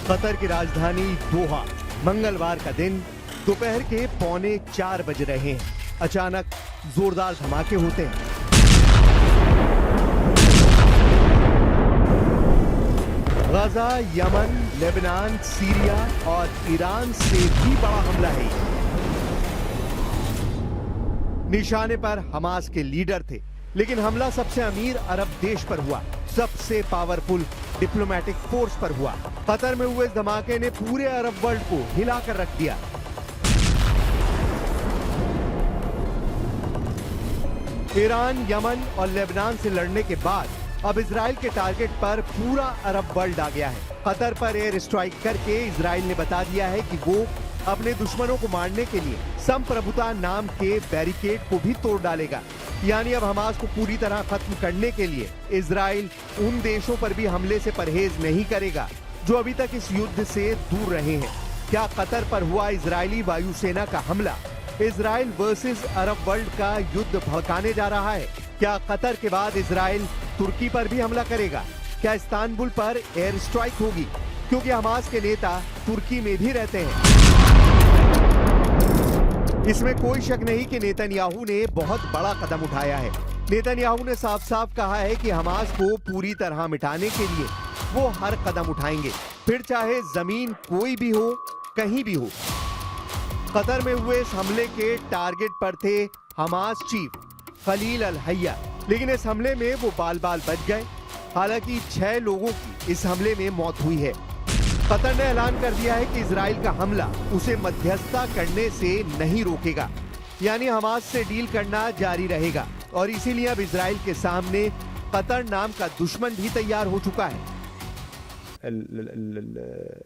Qatar की राजधानी दोहा, मंगलवार का दिन दोपहर के 3:45 बज रहे हैं। अचानक जोरदार धमाके होते हैं। गाजा, यमन, लेबनान, सीरिया और ईरान से भी बड़ा हमला है। निशाने पर हमास के लीडर थे, लेकिन हमला सबसे अमीर अरब देश पर हुआ, सबसे पावरफुल डिप्लोमेटिक फोर्स पर हुआ। कतर में हुए इस धमाके ने पूरे अरब वर्ल्ड को हिलाकर रख दिया। ईरान, यमन और लेबनान से लड़ने के बाद अब इजराइल के टारगेट पर पूरा अरब वर्ल्ड आ गया है। कतर पर एयर स्ट्राइक करके इजराइल ने बता दिया है कि वो अपने दुश्मनों को मारने के लिए संप्रभुता नाम के बैरिकेड को भी तोड़ डालेगा। यानी अब हमास को पूरी तरह खत्म करने के लिए इजराइल उन देशों पर भी हमले से परहेज नहीं करेगा जो अभी तक इस युद्ध से दूर रहे हैं। क्या कतर पर हुआ इजरायली वायुसेना का हमला इजराइल वर्सेस अरब वर्ल्ड का युद्ध भड़काने जा रहा है? क्या कतर के बाद इजराइल तुर्की पर भी हमला करेगा? क्या इस्तांबुल पर एयर स्ट्राइक होगी? क्योंकि हमास के नेता तुर्की में भी रहते हैं। इसमें कोई शक नहीं कि नेतन्याहू ने बहुत बड़ा कदम उठाया है। नेतन्याहू ने साफ साफ कहा है कि हमास को पूरी तरह मिटाने के लिए वो हर कदम उठाएंगे, फिर चाहे जमीन कोई भी हो, कहीं भी हो। कतर में हुए इस हमले के टारगेट पर थे हमास चीफ खलील अल हैया, लेकिन इस हमले में वो बाल बाल बच गए। हालांकि 6 लोगों की इस हमले में मौत हुई है। कतर ने ऐलान कर दिया है कि इजराइल का हमला उसे मध्यस्थता करने से नहीं रोकेगा, यानी हमास से डील करना जारी रहेगा। और इसीलिए अब इजराइल के सामने कतर नाम का दुश्मन भी तैयार हो चुका है।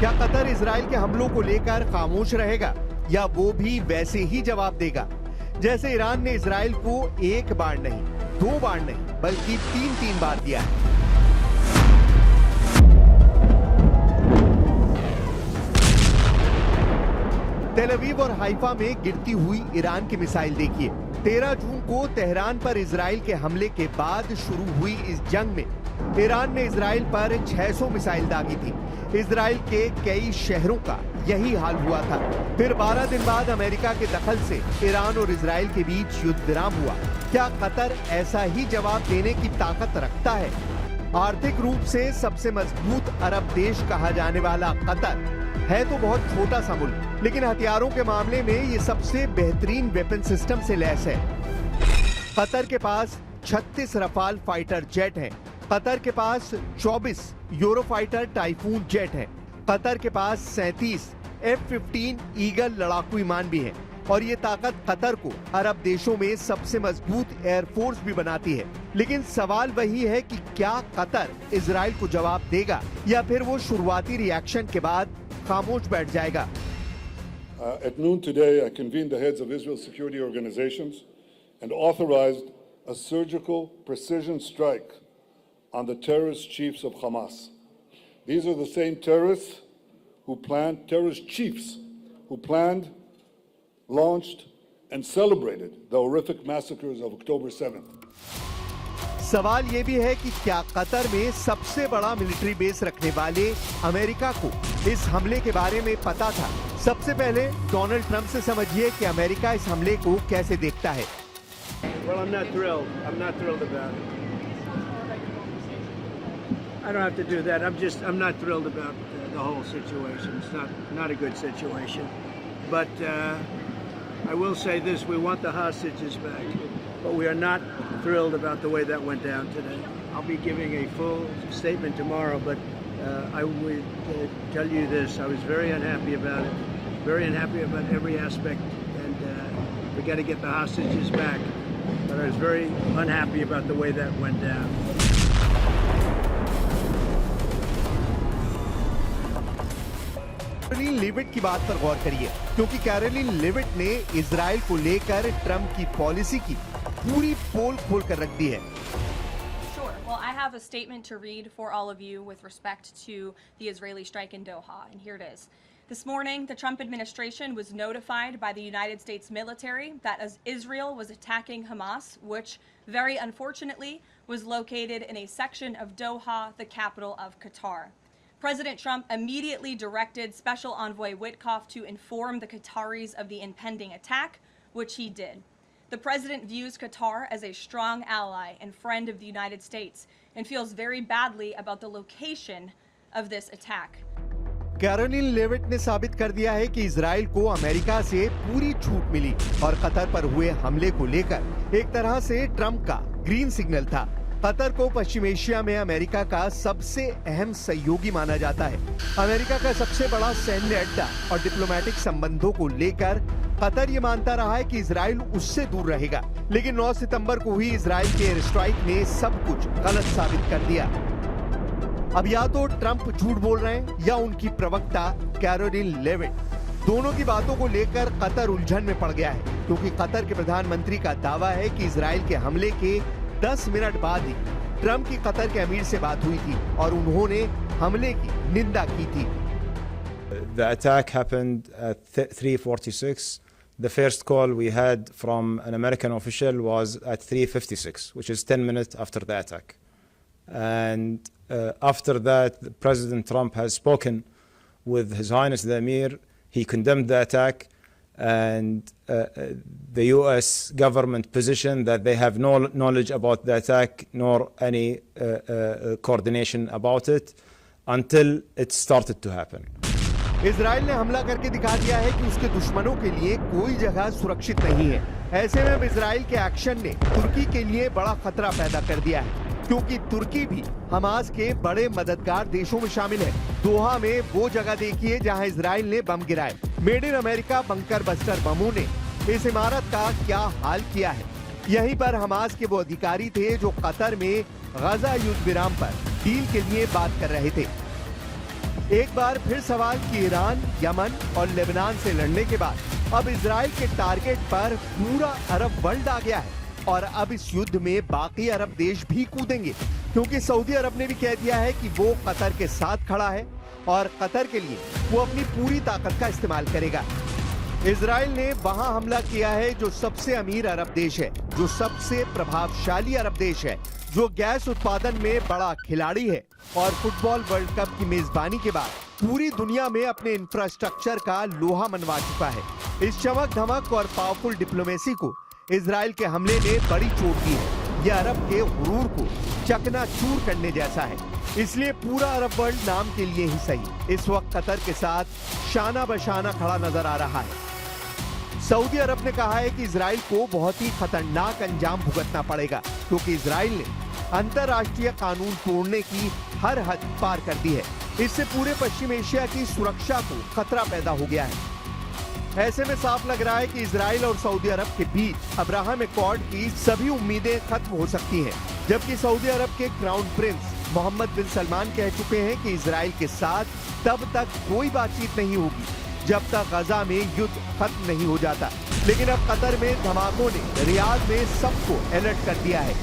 क्या कतर इजराइल के हमलों को लेकर खामोश रहेगा या वो भी वैसे ही जवाब देगा जैसे ईरान ने इजराइल को एक बार नहीं, 2 बार नहीं, बल्कि 3 बार दिया है? तेल अवीव और हाइफा में गिरती हुई ईरान की मिसाइल देखिए। 13 जून को तेहरान पर इजराइल के हमले के बाद शुरू हुई इस जंग में ईरान ने इजराइल पर 600 मिसाइल दागी थी। इजराइल के कई शहरों का यही हाल हुआ था। फिर 12 दिन बाद अमेरिका के दखल से ईरान और इजराइल के बीच युद्ध विराम हुआ। क्या कतर ऐसा ही जवाब देने की ताकत रखता है? आर्थिक रूप से सबसे मजबूत अरब देश कहा जाने वाला कतर है तो बहुत छोटा सा मुल्क, लेकिन हथियारों के मामले में ये सबसे बेहतरीन वेपन सिस्टम से लैस है। कतर के पास 36 रफाल फाइटर जेट हैं। कतर के पास 24 यूरोफाइटर टाइफून जेट हैं। कतर के पास 37 F-15 ईगल लड़ाकू विमान भी हैं। और ये ताकत कतर को अरब देशों में सबसे मजबूत एयरफोर्स भी बनाती है। लेकिन सवाल वही है कि क्या कतर इजराइल को जवाब देगा या फिर वो शुरुआती रिएक्शन के बाद खामोश बैठ जाएगा? At noon today, I convened the heads of Israel's security organizations and authorized a surgical precision strike on the terrorist chiefs of Hamas. These are the same terrorist chiefs who planned, launched, and celebrated the horrific massacres of October 7th. सवाल ये भी है कि क्या Qatar में सबसे बड़ा military base रखने वाले अमेरिका को इस हमले के बारे में पता था? सबसे पहले डोनाल्ड ट्रंप से समझिए कि अमेरिका इस हमले को कैसे देखता है। Well, I'm not thrilled. I'm not thrilled about it. I don't have to do that. I'm not thrilled about the whole situation. It's not a good situation. But I will say this: we want the hostages back, but we are not thrilled about the way that went down today. I'll be giving a full statement tomorrow, but I would tell you this: I was very unhappy about it. Very unhappy about every aspect, and we got to get the hostages back. But I was very unhappy about the way that went down. Karoline Leavitt की बात पर गौर करिए, क्योंकि Karoline Leavitt ने Israel को लेकर Trump की policy की पूरी पोल खोल कर रख दी है। Sure. Well, I have a statement to read for all of you with respect to the Israeli strike in Doha, and here it is. This morning, the Trump administration was notified by the United States military that as Israel was attacking Hamas, which very unfortunately was located in a section of Doha, the capital of Qatar. President Trump immediately directed Special Envoy Witkoff to inform the Qataris of the impending attack, which he did. The president views Qatar as a strong ally and friend of the United States and feels very badly about the location of this attack. Karoline Leavitt ने साबित कर दिया है कि Israel को America से पूरी छूट मिली और कतर पर हुए हमले को लेकर एक तरह से ट्रंप का ग्रीन सिग्नल था। कतर को पश्चिम एशिया में अमेरिका का सबसे अहम सहयोगी माना जाता है। अमेरिका का सबसे बड़ा सैन्य अड्डा और डिप्लोमेटिक संबंधों को लेकर कतर ये मानता रहा है कि इजराइल उससे दूर रहेगा, लेकिन 9 सितंबर को हुई इजराइल के एयर स्ट्राइक ने सब कुछ गलत साबित कर दिया। अब या तो ट्रंप झूठ बोल रहे हैं या उनकी प्रवक्ता कैरोलिन लेविट, दोनों की बातों को लेकर कतर उलझन में पड़ गया है, क्योंकि कतर के प्रधानमंत्री का दावा है कि इजराइल के हमले के 10 मिनट बाद ही ट्रंप की कतर के अमीर से बात हुई थी और उन्होंने हमले की निंदा की थी। The attack happened at 3:46. The first call we had from an American official was at 3:56, which is 10 minutes after the attack. And after that, President Trump has spoken with His Highness the Emir. He condemned the attack, and the U.S. government position that they have no knowledge about the attack nor any coordination about it until it started to happen. Israel ने हमला करके दिखा दिया है कि उसके दुश्मनों के लिए कोई जगह सुरक्षित नहीं है। ऐसे में अब इजराइल के एक्शन ने तुर्की के लिए बड़ा खतरा पैदा कर दिया है, क्योंकि तुर्की भी हमास के बड़े मददगार देशों में शामिल है। दोहा में वो जगह देखिए जहां इजराइल ने बम गिराए। Made in America bunker buster बमों ने इस इमारत का क्या हाल किया है। यहीं पर हमास के वो अधिकारी थे जो कतर में गजा युद्ध विराम पर डील के लिए बात कर रहे थे। एक बार फिर सवाल कि ईरान, यमन और लेबनान से लड़ने के बाद अब इजराइल के टारगेट पर पूरा अरब वर्ल्ड आ गया है और अब इस युद्ध में बाकी अरब देश भी कूदेंगे, क्योंकि सऊदी अरब ने भी कह दिया है कि वो कतर के साथ खड़ा है और कतर के लिए वो अपनी पूरी ताकत का इस्तेमाल करेगा। इजराइल ने वहां हमला किया है जो सबसे अमीर अरब देश है, जो सबसे प्रभावशाली अरब देश है, जो गैस उत्पादन में बड़ा खिलाड़ी है और फुटबॉल वर्ल्ड कप की मेजबानी के बाद पूरी दुनिया में अपने इंफ्रास्ट्रक्चर का लोहा मनवा चुका है। इस चमक धमक और पावरफुल डिप्लोमेसी को इजराइल के हमले ने बड़ी चोट दी है। यह अरब के गुरूर को चकनाचूर करने जैसा है। इसलिए पूरा अरब वर्ल्ड नाम के लिए ही सही इस वक्त कतर के साथ शाना बशाना खड़ा नजर आ रहा है। सऊदी अरब ने कहा है कि इजराइल को बहुत ही खतरनाक अंजाम भुगतना पड़ेगा, क्योंकि इजराइल ने अंतर्राष्ट्रीय कानून तोड़ने की हर हद पार कर दी है। इससे पूरे पश्चिम एशिया की सुरक्षा को खतरा पैदा हो गया है। ऐसे में साफ लग रहा है कि इजराइल और सऊदी अरब के बीच अब्राहम एकॉर्ड की सभी उम्मीदें खत्म हो सकती हैं, जबकि सऊदी अरब के क्राउन प्रिंस मोहम्मद बिन सलमान कह चुके हैं कि इजराइल के साथ तब तक कोई बातचीत नहीं होगी जब तक गजा में युद्ध खत्म नहीं हो जाता। लेकिन अब कतर में धमाकों ने रियाद में सबको अलर्ट कर दिया है।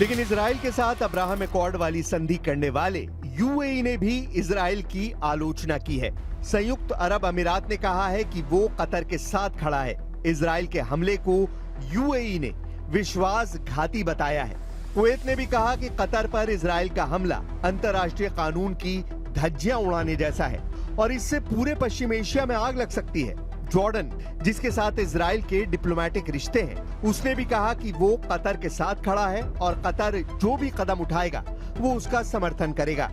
लेकिन इजराइल के साथ अब्राहम एकॉर्ड वाली संधि करने वाले यूएई ने भी इजराइल की आलोचना की है। संयुक्त अरब अमीरात ने कहा है कि वो कतर के साथ खड़ा है। इजराइल के हमले को यूएई ने विश्वासघाती बताया है। कुवैत ने भी कहा कि कतर पर इजराइल का हमला अंतर्राष्ट्रीय कानून की धज्जियां उड़ाने जैसा है और इससे पूरे पश्चिम एशिया में आग लग सकती है। जॉर्डन, जिसके साथ इजराइल के डिप्लोमेटिक रिश्ते हैं, उसने भी कहा कि वो कतर के साथ खड़ा है और कतर जो भी कदम उठाएगा वो उसका समर्थन करेगा।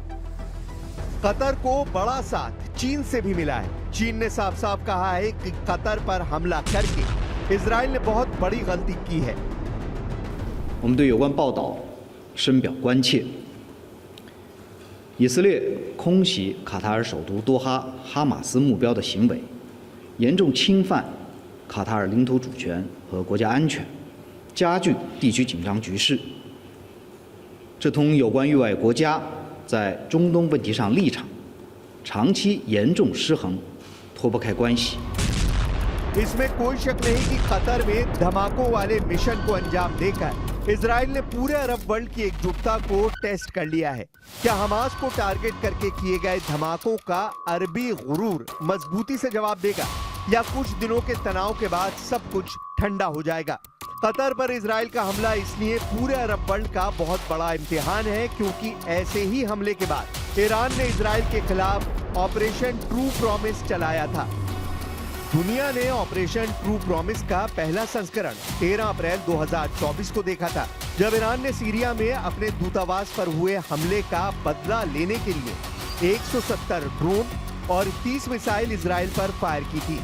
कतर को बड़ा साथ चीन से भी मिला है। चीन ने साफ साफ कहा है कि कतर पर हमला करके इजराइल ने बहुत बड़ी गलती की है। 我们对有关报道深表关切。以色列空袭卡塔尔首都多哈哈马斯目标的行为，严重侵犯卡塔尔领土主权和国家安全，加剧地区紧张局势。这同有关域外国家在中东问题上立场长期严重失衡脱不开关系。इसमें कोई शक नहीं कि कतर में धमाकों वाले मिशन को अंजाम देकर इजराइल ने पूरे अरब वर्ल्ड की एकजुटता को टेस्ट कर लिया है। क्या हमास को टारगेट करके किए गए धमाकों का अरबी गुरूर मजबूती से जवाब देगा या कुछ दिनों के तनाव के बाद सब कुछ ठंडा हो जाएगा? कतर पर इजराइल का हमला इसलिए पूरे अरब वर्ल्ड का बहुत बड़ा इम्तिहान है क्योंकि ऐसे ही हमले के बाद ईरान ने इजराइल के खिलाफ ऑपरेशन ट्रू प्रॉमिस चलाया था। दुनिया ने ऑपरेशन ट्रू प्रॉमिस का पहला संस्करण 13 अप्रैल 2024 को देखा था, जब ईरान ने सीरिया में अपने दूतावास पर हुए हमले का बदला लेने के लिए 170 ड्रोन और 30 मिसाइल इजराइल पर फायर की थी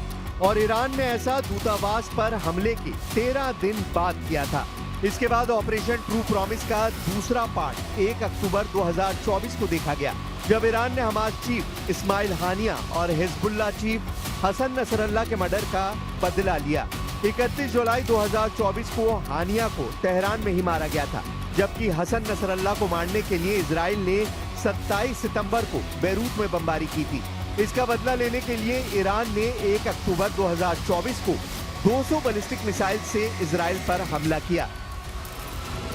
और ईरान ने ऐसा दूतावास पर हमले के 13 दिन बाद किया था। इसके बाद ऑपरेशन ट्रू प्रॉमिस का दूसरा पार्ट 1 अक्टूबर 2024 को देखा गया, जब ईरान ने हमास चीफ इस्माइल हानिया और हिजबुल्लाह चीफ हसन नसरल्लाह के मर्डर का बदला लिया। 31 जुलाई 2024 को हानिया को तेहरान में ही मारा गया था, जबकि हसन नसरल्लाह को मारने के लिए इजराइल ने 27 सितंबर को बेरूत में बमबारी की थी। इसका बदला लेने के लिए ईरान ने 1 अक्टूबर 2024 को 200 बैलिस्टिक मिसाइल से इजराइल पर हमला किया।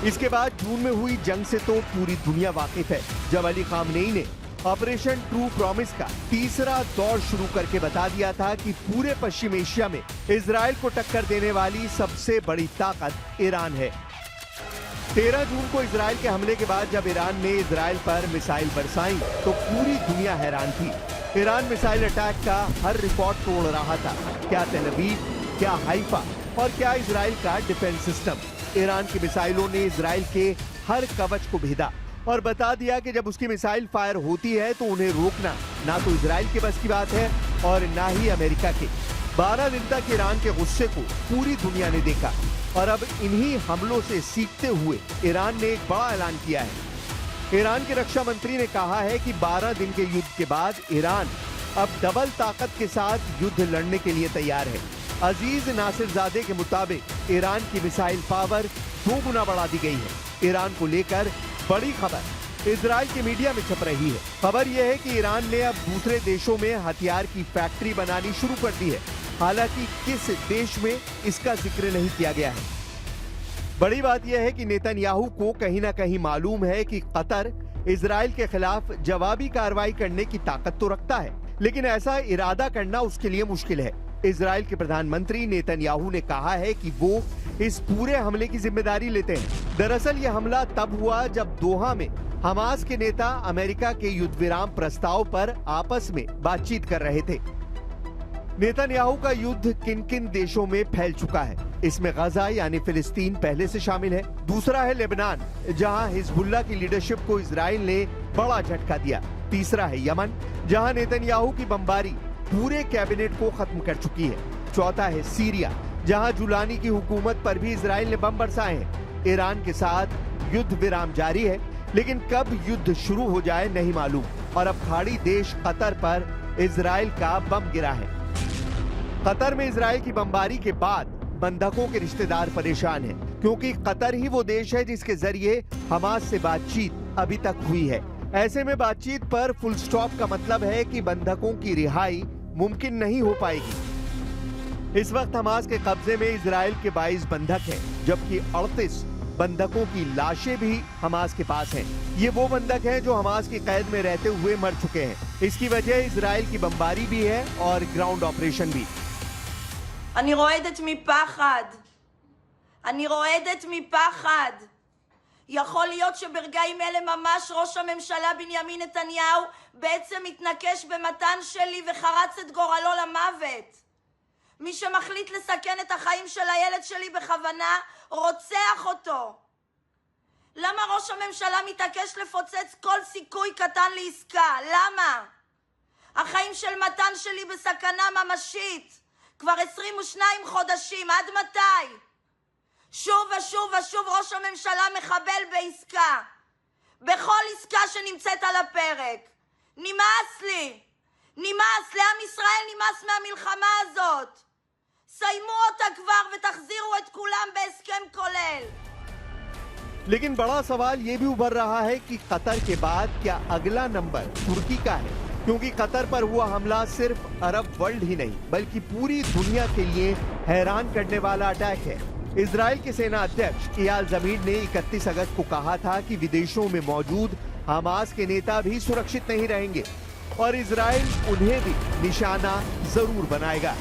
इसके बाद जून में हुई जंग से तो पूरी दुनिया वाकिफ है, जब अली खामनेई ने ऑपरेशन ट्रू प्रॉमिस का तीसरा दौर शुरू करके बता दिया था कि पूरे पश्चिम एशिया में इजराइल को टक्कर देने वाली सबसे बड़ी ताकत ईरान है। 13 जून को इजराइल के हमले के बाद जब ईरान ने इजराइल पर मिसाइल बरसाई तो पूरी दुनिया हैरान थी। ईरान मिसाइल अटैक का हर रिकॉर्ड तोड़ रहा था, क्या तेल अवीव, क्या हाइफा और क्या इजराइल का डिफेंस सिस्टम। ईरान की मिसाइलों ने इजराइल के हर कवच को भेदा और बता दिया कि जब उसकी मिसाइल फायर होती है तो उन्हें रोकना ना तो इजराइल के बस की बात है और ना ही अमेरिका के। 12 दिन तक ईरान के गुस्से को पूरी दुनिया ने देखा और अब इन्हीं हमलों से सीखते हुए ईरान ने एक बड़ा ऐलान किया है। ईरान के रक्षा मंत्री ने कहा है कि 12 दिन के युद्ध के बाद ईरान अब डबल ताकत के साथ युद्ध लड़ने के लिए तैयार है। अजीज नासिरजादे के मुताबिक ईरान की मिसाइल पावर 2 गुना बढ़ा दी गई है। ईरान को लेकर बड़ी खबर इजराइल के मीडिया में छप रही है। खबर यह है कि ईरान ने अब दूसरे देशों में हथियार की फैक्ट्री बनानी शुरू कर दी है, हालांकि किस देश में इसका जिक्र नहीं किया गया है। बड़ी बात यह है कि नेतन्याहू को कहीं ना कहीं मालूम है कि कतर इजराइल के खिलाफ जवाबी कार्रवाई करने की ताकत तो रखता है, लेकिन ऐसा इरादा करना उसके लिए मुश्किल है। इजराइल के प्रधानमंत्री नेतन्याहू ने कहा है कि वो इस पूरे हमले की जिम्मेदारी लेते हैं। दरअसल यह हमला तब हुआ जब दोहा में हमास के नेता अमेरिका के युद्ध विराम प्रस्ताव पर आपस में बातचीत कर रहे थे। नेतन्याहू का युद्ध किन किन देशों में फैल चुका है, इसमें गजा यानी फिलिस्तीन पहले से शामिल है। दूसरा है लेबनान, जहां हिजबुल्लाह की लीडरशिप को इजराइल ने बड़ा झटका दिया। तीसरा है यमन, जहां नेतन्याहू की बमबारी पूरे कैबिनेट को खत्म कर चुकी है। चौथा है सीरिया, जहां जुलानी की हुकूमत पर भी इजराइल ने बम बरसाए हैं। ईरान के साथ युद्ध विराम जारी है, लेकिन कब युद्ध शुरू हो जाए नहीं मालूम। और अब खाड़ी देश कतर पर इजराइल का बम गिरा है। कतर में इजराइल की बमबारी के बाद बंधकों के रिश्तेदार परेशान हैं, क्योंकि कतर ही वो देश है जिसके जरिए हमास से बातचीत अभी तक हुई है। ऐसे में बातचीत पर फुल स्टॉप का मतलब है कि बंधकों की रिहाई मुमकिन नहीं हो पाएगी। इस वक्त हमास के कब्जे में इजराइल के 22 बंधक हैं, जबकि 38 बंधकों की लाशें भी हमास के पास हैं। ये वो बंधक हैं जो हमास की कैद में रहते हुए मर चुके हैं। इसकी वजह इजराइल की बमबारी भी है और ग्राउंड ऑपरेशन भी। אני רועדת מפחד. אני רועדת מפחד. יכול להיות שברגעים אלה ממש ראש הממשלה בנימין נתניהו בעצם מתנקש במתן שלי וחרץ את גורלו למוות. מי שמחליט לסכן את החיים של הילד שלי בכוונה רוצח אותו. למה ראש הממשלה מתעקש לפוצץ כל סיכוי קטן לעסקה? למה? החיים של מתן שלי בסכנה ממשית. כבר 22 חודשים, עד מתי? שוב ושוב ושוב ראש הממשלה מחבל בעסקה. בכל עסקה שנמצאת על הפרק. נמאס לי. נמאס, לעם ישראל נמאס מהמלחמה הזאת. סיימו אותה כבר ותחזירו את כולם בהסכם כולל. लेकिन बड़ा सवाल ये भी उभर रहा है कि कतर के बाद क्या अगला नंबर तुर्की का है? क्योंकि कतर पर हुआ हमला सिर्फ अरब वर्ल्ड ही नहीं बल्कि पूरी दुनिया के लिए हैरान करने वाला अटैक है। इजराइल के सेना अध्यक्ष इयाल ज़मीर ने 31 अगस्त को कहा था कि विदेशों में मौजूद हमास के नेता भी सुरक्षित नहीं रहेंगे और इजराइल उन्हें भी निशाना जरूर बनाएगा।